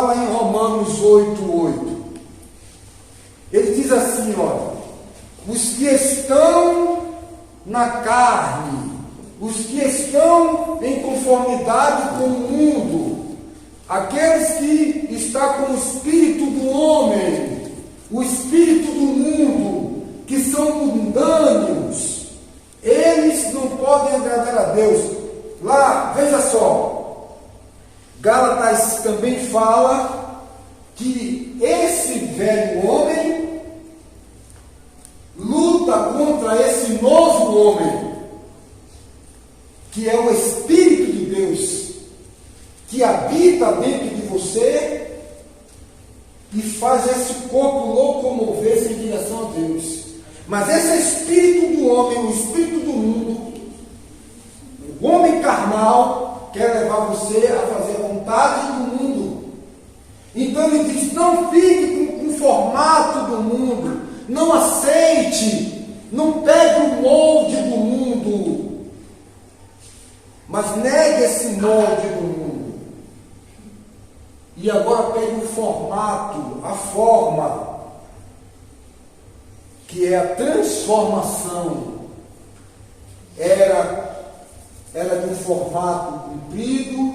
fala em Romanos 8:8. Ele diz assim, olha, os que estão na carne, os que estão em conformidade com o mundo, aqueles que estão com o espírito do homem, o espírito do mundo, que são mundâneos, eles não podem agradar a Deus. Lá, veja só, Gálatas também fala que esse velho homem luta contra esse novo homem, que é o Espírito de Deus, que habita dentro de você e faz esse corpo locomover-se em direção a Deus. Mas esse espírito do homem, o espírito do mundo, o homem carnal, quer levar você a fazer a vontade do mundo. Então ele diz, não fique com o formato do mundo, não aceite, não pegue o molde do mundo, mas negue esse molde do mundo. E agora pegue o formato, a forma, que é a transformação. Era de um formato comprido,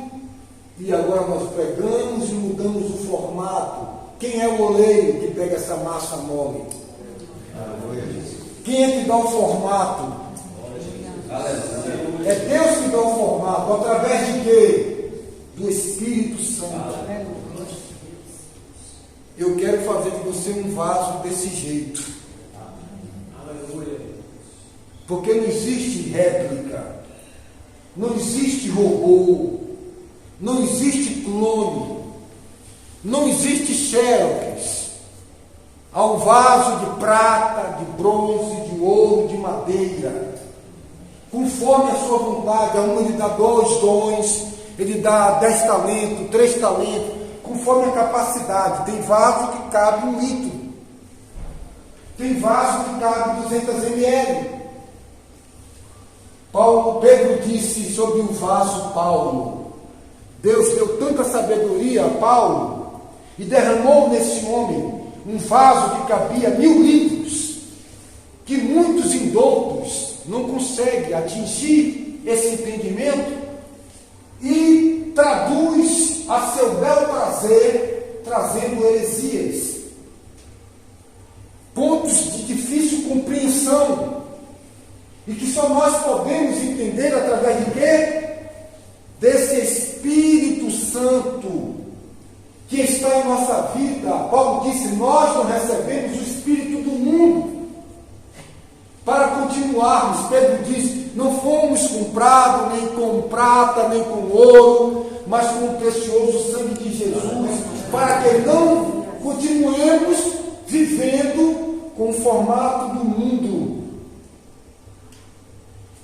e agora nós pegamos e mudamos o formato. Quem é o oleiro que pega essa massa mole? Quem é que dá o formato? É Deus que dá o formato. Através de quê? Do Espírito Santo. Eu quero fazer de você um vaso desse jeito. Porque não existe réplica, não existe robô, não existe clone, não existe xerox. Há um vaso de prata, de bronze, de ouro, de madeira, conforme a sua vontade. A um ele dá 2 dons, ele dá 10 talentos, 3 talentos, conforme a capacidade. Tem vaso que cabe 1 litro, tem vaso que cabe 200 ml. Pedro disse sobre o vaso Paulo, Deus deu tanta sabedoria a Paulo e derramou nesse homem um vaso que cabia 1000 litros, que muitos indoutos não conseguem atingir esse entendimento, e traduz a seu bel prazer, trazendo heresias, pontos de difícil compreensão, e que só nós podemos entender através de quê? Desse Espírito Santo que está em nossa vida. Paulo disse, nós não recebemos o Espírito do mundo para continuarmos. Pedro diz, não fomos comprados nem com prata, nem com ouro, mas com o precioso sangue de Jesus, para que não continuemos vivendo com o formato do mundo.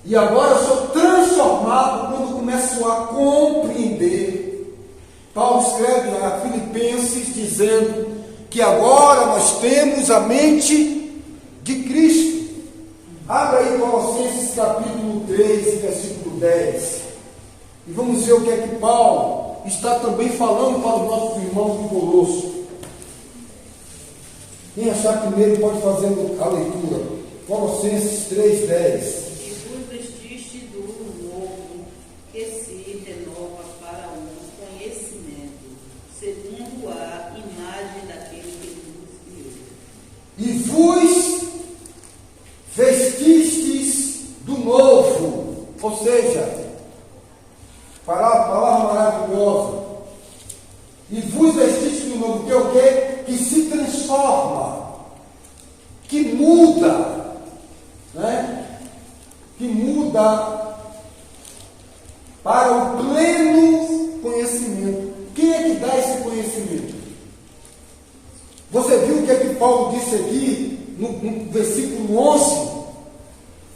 E agora eu sou transformado quando começo a compreender. Paulo escreve a Filipenses dizendo que agora nós temos a mente de Cristo. Abra aí Colossenses capítulo 3, versículo 10. E vamos ver o que é que Paulo está também falando para os nossos irmãos de Colosso. Quem achar primeiro pode fazer a leitura. Colossenses 3, 10. E vos vestistes do novo, ou seja, palavra maravilhosa, e vos vestistes do novo, que é o quê? Que se transforma, que muda, né? Que muda para o pleno conhecimento. Quem é que dá esse conhecimento? Você viu o que é que Paulo disse aqui no versículo 11?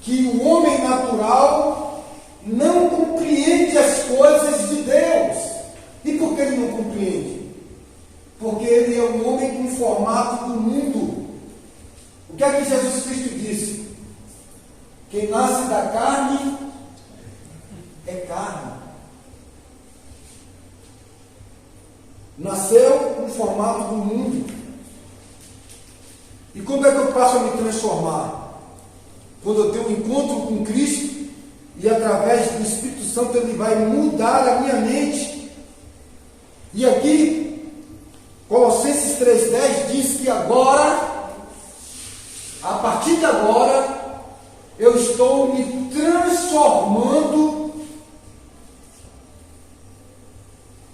Que o homem natural não compreende as coisas de Deus. E por que ele não compreende? Porque ele é um homem com formato do mundo. O que é que Jesus Cristo disse? Quem nasce da carne é carne. Nasceu no formato do mundo. E quando é que eu passo a me transformar? Quando eu tenho um encontro com Cristo e através do Espírito Santo Ele vai mudar a minha mente. E aqui, Colossenses 3,10 diz que agora, a partir de agora, eu estou me transformando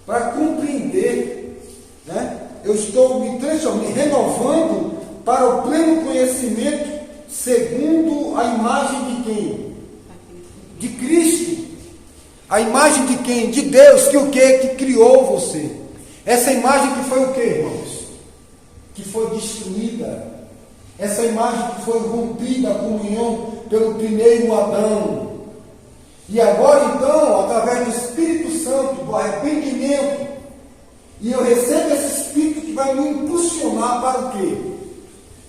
para compreender, né? Eu estou me transformando, me renovando para o pleno conhecimento segundo a imagem de quem? De Cristo. A imagem de quem? De Deus, que o quê? Que criou você. Essa imagem que foi o quê, irmãos? Que foi destruída. Essa imagem que foi rompida a comunhão pelo primeiro Adão. E agora então, através do Espírito Santo, do arrependimento, e eu recebo esse Espírito que vai me impulsionar para o quê?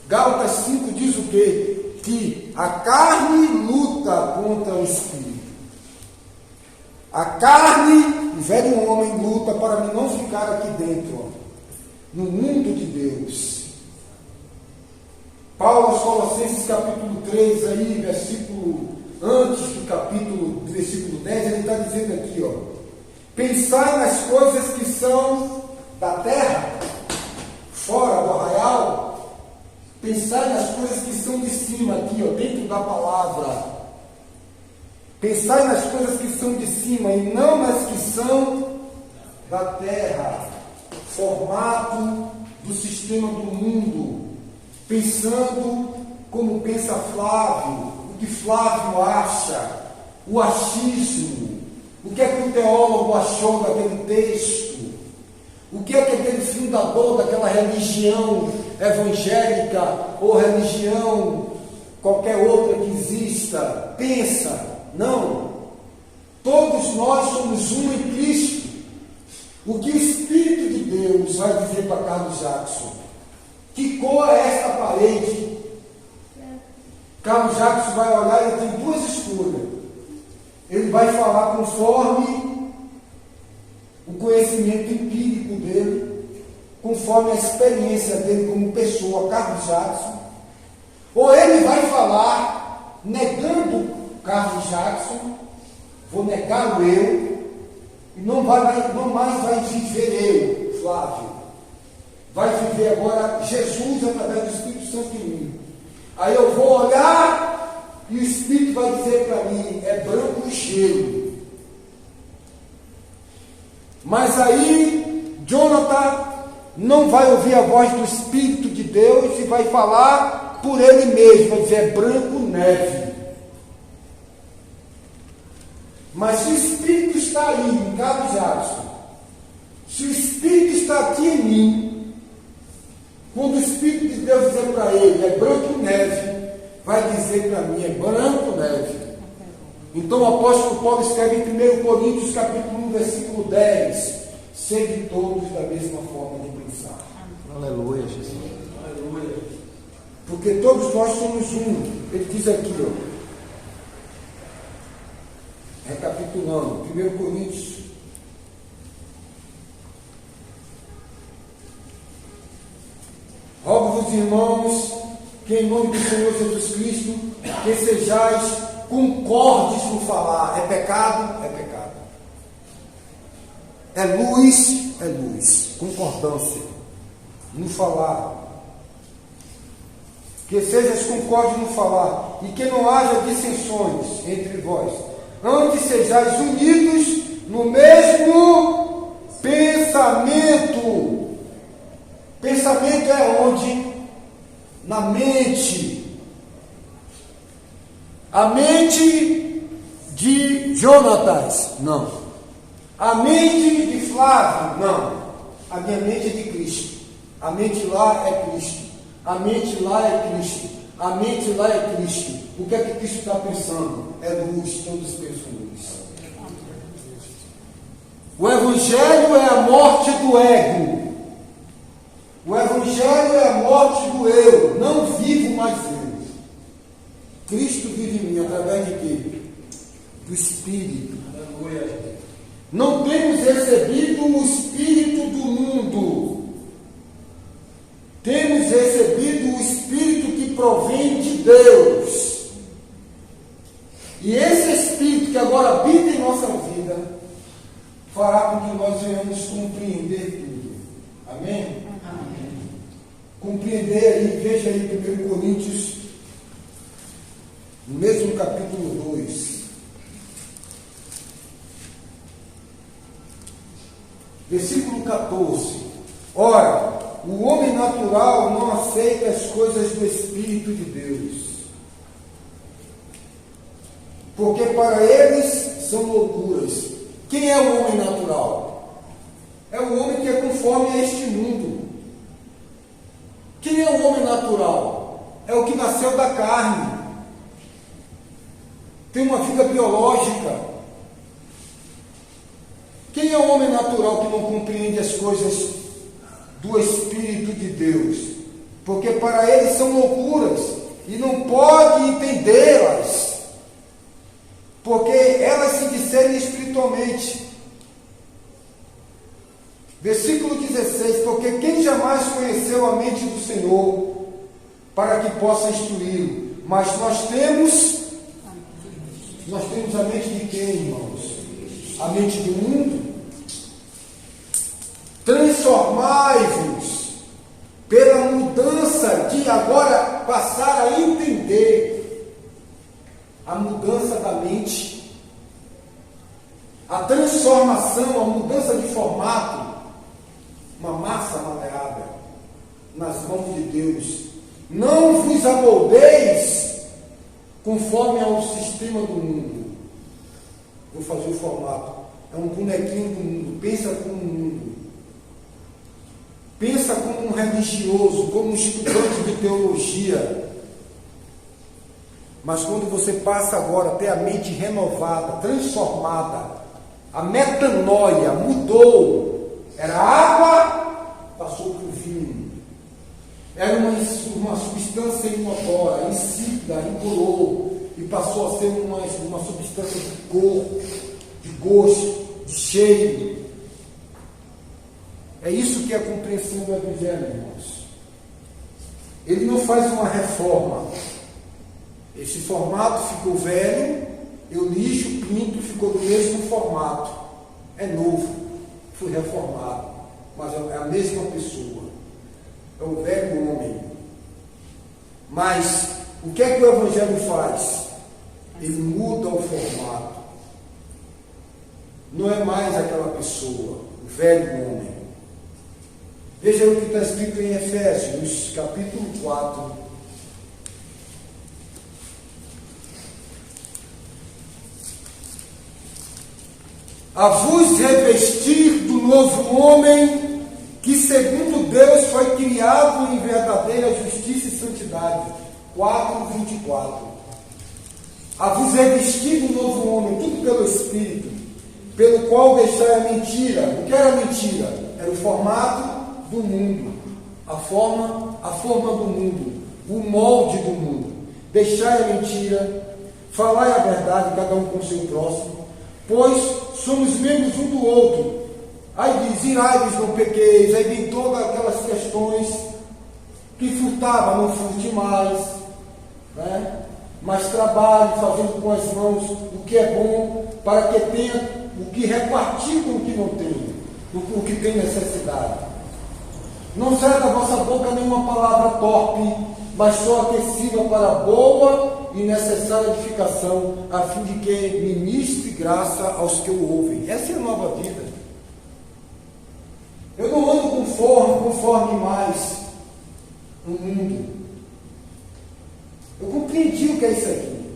Gálatas 5 diz o quê? Que a carne luta contra o Espírito. A carne, o velho homem, luta para não ficar aqui dentro, ó, no mundo de Deus. Paulo aos Colossenses capítulo 3, aí, antes do capítulo, versículo 10, ele está dizendo aqui, ó, pensai nas coisas que são da terra, fora do arraial, pensai nas coisas que são de cima, aqui, ó, dentro da palavra. Pensai nas coisas que são de cima e não nas que são da terra, formato do sistema do mundo, pensando como pensa Flávio, o que Flávio acha, o achismo, o que é que o teólogo achou daquele texto, o que é que aquele fundador daquela religião evangélica ou religião qualquer outra que exista pensa. Não, todos nós somos um em Cristo. O que o Espírito de Deus vai dizer para Carlos Jackson? Que cor é esta parede? Carlos Jackson vai olhar e tem duas escolhas. Ele vai falar conforme o conhecimento empírico dele, conforme a experiência dele como pessoa, Carlos Jackson, ou ele vai falar negando Carlos Jackson, vou negar o eu, e não mais vai viver eu, Flávio. Vai viver agora Jesus através do Espírito Santo em mim. Aí eu vou olhar e o Espírito vai dizer para mim, é branco e cheio. Mas aí, Jonathan não vai ouvir a voz do Espírito de Deus e vai falar por ele mesmo, vai dizer, é branco neve. Mas se o Espírito está aí, em Carlos Jackson, se o Espírito está aqui em mim, quando o Espírito de Deus dizer para ele, é branco neve, vai dizer para mim, é branco neve. Então o apóstolo Paulo escreve em 1 Coríntios capítulo 1, versículo 10, sede todos da mesma forma de pensar. Aleluia, Jesus. Aleluia. Porque todos nós somos um. Ele diz aqui, ó, recapitulando, 1 Coríntios, rogo-vos, irmãos, que em nome do Senhor Jesus Cristo, que sejais concordes no falar. É pecado? É pecado. É luz? É luz. Concordância no falar. Que sejas concordes no falar, e que não haja dissensões entre vós. Antes sejais unidos no mesmo pensamento. Pensamento é onde? Na mente. A mente de Jonatas? Não. A mente de Flávio? Não. A minha mente é de Cristo. A mente lá é Cristo. A mente lá é Cristo. A mente lá é Cristo. O que é que Cristo está pensando? É luz, todos pensam luz. O Evangelho é a morte do ego. O Evangelho é a morte do eu. Não vivo mais eu. Cristo vive em mim através de quê? Do Espírito. Não temos recebido o Espírito do mundo. Deus. E esse Espírito que agora habita em nossa vida, fará com que nós venhamos compreender tudo. Amém? Amém. Compreender aí, veja aí 1 Coríntios, no mesmo capítulo 2. Versículo 14. Ora, o homem natural não aceita as coisas do Espírito de Deus, porque para eles são loucuras. Quem é o homem natural? É o homem que é conforme a este mundo. Quem é o homem natural? É o que nasceu da carne, tem uma vida biológica. Quem é o homem natural que não compreende as coisas do Espírito de Deus? Porque para eles são loucuras e não pode entendê-las, porque elas se discernem espiritualmente. Versículo 16: porque quem jamais conheceu a mente do Senhor para que possa instruí-lo? Mas nós temos a mente de quem, irmãos? A mente do mundo? Transformai-vos pela mudança de agora passar a entender a mudança da mente, a transformação, a mudança de formato, uma massa maleável nas mãos de Deus. Não vos amoldeis conforme ao sistema do mundo. Vou fazer o formato. É um bonequinho do mundo. Pensa como um mundo. Pensa como um religioso, como um estudante de teologia. Mas quando você passa agora a ter a mente renovada, transformada, a metanoia mudou. Era água, passou para o vinho. Era uma substância inodora, insípida, incolor, e passou a ser uma substância de cor, de gosto, de cheiro. É isso que é a compreensão do Evangelho, irmãos. Ele não faz uma reforma. Esse formato ficou velho, eu lixo, pinto, ficou do mesmo formato. É novo, foi reformado, mas é a mesma pessoa. É o velho homem. Mas o que é que o Evangelho faz? Ele muda o formato. Não é mais aquela pessoa, o velho homem. Veja o que está escrito em Efésios, capítulo 4. A vos revestir do novo homem, que segundo Deus foi criado em verdadeira justiça e santidade. 4:24. A vos revestir do novo homem, tudo pelo Espírito, pelo qual deixai a mentira. O que era a mentira? Era o formato do mundo, a forma do mundo, o molde do mundo. Deixai a mentira, falai a verdade, cada um com o seu próximo, pois somos membros um do outro. Aí diz, irai-vos, não pequeis. Aí vem todas aquelas questões que furtava, não furte mais, né? Mas trabalhe fazendo com as mãos o que é bom, para que tenha o que repartir com o que não tem, o que tem necessidade. Não saia da vossa boca nenhuma palavra torpe, mas só aquecida para a boa e necessária edificação, a fim de que ministre graça aos que o ouvem. Essa é a nova vida. Eu não ando conforme mais o mundo. Eu compreendi o que é isso aqui.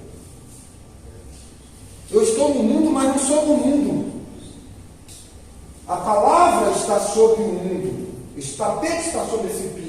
Eu estou no mundo, mas não sou do mundo. A palavra está sobre o mundo. O tapete está sobre esse piso.